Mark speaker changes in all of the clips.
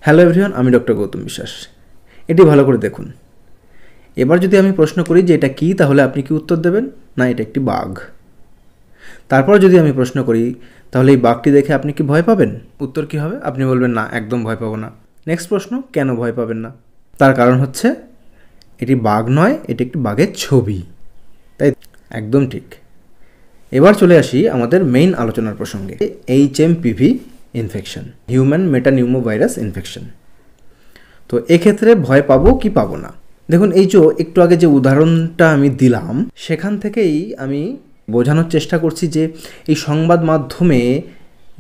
Speaker 1: Hello everyone, আমি doctor Gautam বিশ্বাস। এটি ভালো করে দেখুন। এবার যদি আমি প্রশ্ন করি যে এটা কী, তাহলে আপনি কি উত্তর দেবেন? না, এটা একটি বাঘ। তারপর যদি আমি প্রশ্ন করি তাহলে এই বাঘটি দেখে আপনি কি ভয় পাবেন? উত্তর কী হবে? আপনি বলবেন না, একদম ভয় পাবো না। নেক্সট প্রশ্ন, কেন ভয় পাবেন না? তার কারণ হচ্ছে এটি বাঘ নয়, এটি একটি বাঘের ছবি। তাই একদম ঠিক। এবার চলে আসি আমাদের মেইন আলোচনার প্রসঙ্গে, HMPV infection, human metapneumovirus infection. তো এক্ষেত্রে ভয় পাবো কি পাবো না? দেখুন, এই যে একটু আগে যে উদাহরণটা আমি দিলাম, সেখান থেকেই আমি বোঝানোর চেষ্টা করছি যে এই সংবাদ মাধ্যমে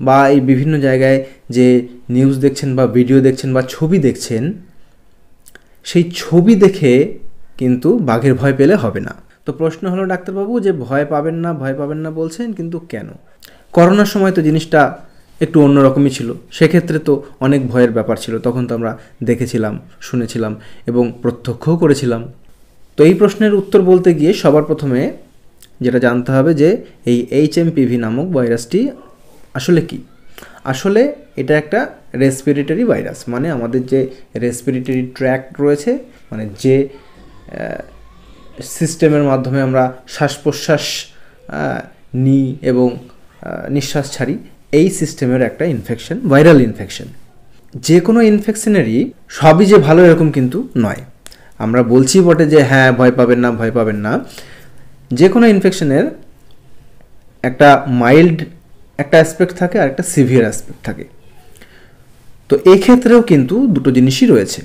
Speaker 1: বা এই বিভিন্ন জায়গায় যে নিউজ দেখছেন বা ভিডিও দেখছেন বা ছবি দেখছেন, সেই ছবি দেখে কিন্তু বাঘের ভয় পেলে হবে না। তো প্রশ্ন হলো, ডাক্তারবাবু যে ভয় পাবেন না বলছেন, কিন্তু কেন? করোনার সময় তো জিনিসটা একটু অন্যরকমই ছিল। সেক্ষেত্রে তো অনেক ভয়ের ব্যাপার ছিল, তখন তো আমরা দেখেছিলাম, শুনেছিলাম এবং প্রত্যক্ষও করেছিলাম। তো এই প্রশ্নের উত্তর বলতে গিয়ে সবার প্রথমে যেটা জানতে হবে যে এই HMPV নামক ভাইরাসটি আসলে কি। আসলে এটা একটা রেসপিরেটরি ভাইরাস, মানে আমাদের যে রেসপিরেটরি ট্র্যাক্ট রয়েছে, মানে যে সিস্টেমের মাধ্যমে আমরা শ্বাস প্রশ্বাস নিই এবং নিঃশ্বাস ছাড়ি, এই সিস্টেমের একটা ইনফেকশন, ভাইরাল ইনফেকশন। যে কোনো ইনফেকশনেরই সবই যে ভালো এরকম কিন্তু নয়। আমরা বলছি বটে যে হ্যাঁ ভয় পাবেন না। যে কোনো ইনফেকশনের একটা মাইল্ড একটা অ্যাসপেক্ট থাকে আর একটা সিভিয়ার অ্যাসপেক্ট থাকে। তো এই ক্ষেত্রেও কিন্তু দুটো জিনিসই রয়েছে।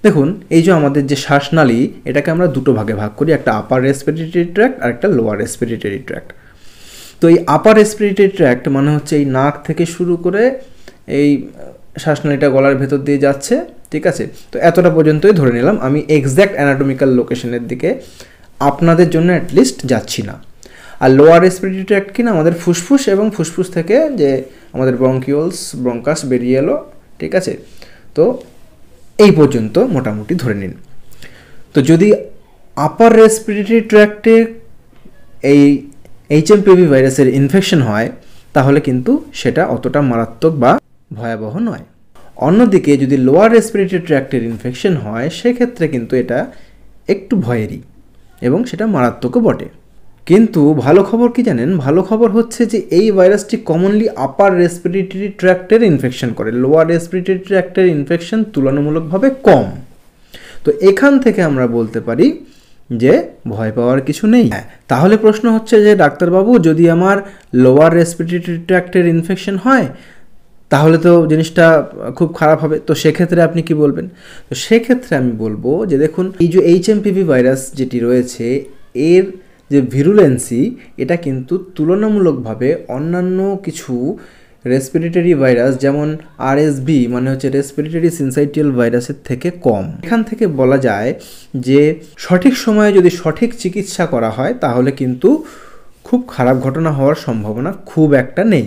Speaker 1: দেখুন, এই যে আমাদের যে শ্বাসনালী, এটাকে আমরা দুটো ভাগে ভাগ করি, একটা আপার রেসপিরেটরি ট্র্যাক্ট আর একটা লোয়ার রেসপিরেটরি ট্র্যাক্ট। তো এই আপার রেসপিরেটরি ট্র্যাক্ট মানে হচ্ছে এই নাক থেকে শুরু করে এই শ্বাসনালীটা গলার ভেতর দিয়ে যাচ্ছে, ঠিক আছে? তো এতটা পর্যন্তই ধরে নিলাম, আমি এক্স্যাক্ট অ্যানাটমিক্যাল লোকেশনের দিকে আপনাদের জন্য অ্যাটলিস্ট যাচ্ছি না। আর লোয়ার রেসপিরেটরি ট্র্যাক্ট কিনা আমাদের ফুসফুস, এবং ফুসফুস থেকে যে আমাদের ব্রঙ্কিওলস, ব্রঙ্কাস বেরিয়ে এলো, ঠিক আছে? তো এই পর্যন্ত মোটামুটি ধরে নিন। তো যদি আপার রেসপিরেটরি ট্র্যাক্টে এই HMPV ভাইরাসের ইনফেকশন হয়, তাহলে কিন্তু সেটা অতটা মারাত্মক বা ভয়াবহ নয়। অন্যদিকে যদি লোয়ার রেসপিরেটরি ট্র্যাক্টের ইনফেকশন হয়, সেক্ষেত্রে কিন্তু এটা একটু ভয়েরই এবং সেটা মারাত্মকও বটে। কিন্তু ভালো খবর কি জানেন? ভালো খবর হচ্ছে যে এই ভাইরাসটি কমনলি আপার রেসপিরেটরি ট্র্যাক্টের ইনফেকশন করে, লোয়ার রেসপিরেটরি ট্র্যাক্টের ইনফেকশন তুলনামূলকভাবে কম। তো এখান থেকে আমরা বলতে পারি যে ভয় পাওয়ার কিছু নেই। তাহলে প্রশ্ন হচ্ছে যে ডাক্তারবাবু, যদি আমার লোয়ার রেসপিরেটরি ট্র্যাক্টের ইনফেকশন হয় তাহলে তো জিনিসটা খুব খারাপ হবে। তো সেক্ষেত্রে আপনি কি বলবেন? তো সেক্ষেত্রে আমি বলবো যে দেখুন, এই যে HMPV ভাইরাস যেটি রয়েছে, এর যে ভিরুলেন্সি, এটা কিন্তু তুলনামূলকভাবে অন্যান্য কিছু রেসপিরেটরি ভাইরাস যেমন RSV মানে হচ্ছে রেসপিরেটরি সিনসাইটিয়াল ভাইরাসের থেকে কম। এখান থেকে বলা যায় যে সঠিক সময়ে যদি সঠিক চিকিৎসা করা হয় তাহলে কিন্তু খুব খারাপ ঘটনা হওয়ার সম্ভাবনা খুব একটা নেই,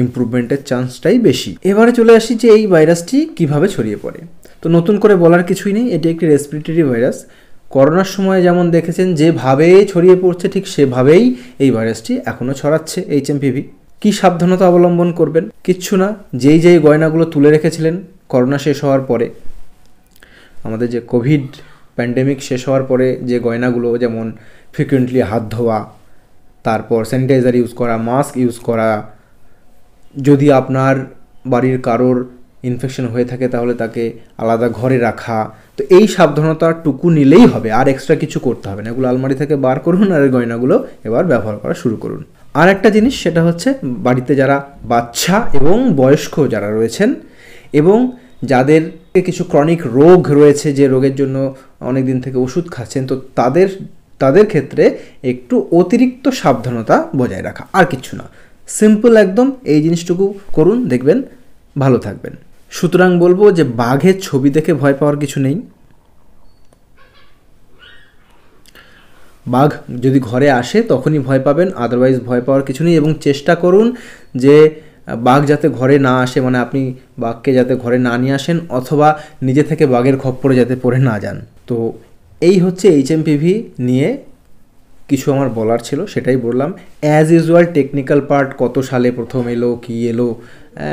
Speaker 1: ইমপ্রুভমেন্টের চান্সটাই বেশি। এবারে চলে আসি যে এই ভাইরাসটি কিভাবে ছড়িয়ে পড়ে। তো নতুন করে বলার কিছুই নেই, এটি একটি রেসপিরেটরি ভাইরাস। করোনার সময় যেমন দেখেছেন যেভাবে ছড়িয়ে পড়ছে, ঠিক সেভাবেই এই ভাইরাসটি এখনও ছড়াচ্ছে HMPV। কি সাবধানতা অবলম্বন করবেন? কিচ্ছু না, যেই গয়নাগুলো তুলে রেখেছিলেন করোনা শেষ হওয়ার পরে, আমাদের যে কোভিড প্যান্ডেমিক শেষ হওয়ার পরে যে গয়নাগুলো, যেমন ফ্রিকুয়েন্টলি হাত ধোয়া, তারপর স্যানিটাইজার ইউজ করা, মাস্ক ইউজ করা, যদি আপনার বাড়ির কারোর ইনফেকশন হয়ে থাকে তাহলে তাকে আলাদা ঘরে রাখা, তো এই সাবধানতাটুকু নিলেই হবে, আর এক্সট্রা কিছু করতে হবে না। এগুলো আলমারি থেকে বার করুন আর এই গয়নাগুলো এবার ব্যবহার করা শুরু করুন। আর একটা জিনিস, সেটা হচ্ছে বাড়িতে যারা বাচ্চা এবং বয়স্ক যারা রয়েছেন এবং যাদের কিছু ক্রনিক রোগ রয়েছে, যে রোগের জন্য অনেক দিন থেকে ওষুধ খাচ্ছেন, তো তাদের ক্ষেত্রে একটু অতিরিক্ত সাবধানতা বজায় রাখা, আর কিছু না। সিম্পল একদম এই জিনিসটুকু করুন, দেখবেন ভালো থাকবেন। সুতরাং বলবো যে বাঘের ছবি দেখে ভয় পাওয়ার কিছু নেই। বাঘ যদি ঘরে আসে তখনই ভয় পাবেন, আদারওয়াইজ ভয় পাওয়ার কিছু নেই। এবং চেষ্টা করুন যে বাঘ যাতে ঘরে না আসে, মানে আপনি বাঘকে যাতে ঘরে না নিয়ে আসেন, অথবা নিজে থেকে বাঘের খপ্পরে যাতে পড়ে না যান। তো এই হচ্ছে HMPV নিয়ে কিছু আমার বলার ছিল, সেটাই বললাম। অ্যাজ ইউজুয়াল টেকনিক্যাল পার্ট, কত সালে প্রথম এলো, কি এলো,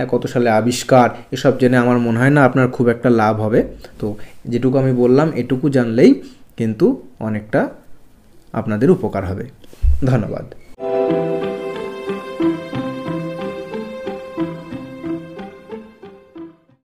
Speaker 1: কত সালে আবিষ্কার, এসব জেনে আমার মনে হয় না আপনার খুব একটা লাভ হবে। তো যেটুকু আমি বললাম এটুকু জানলেই কিন্তু অনেকটা আপনাদের উপকার হবে। ধন্যবাদ।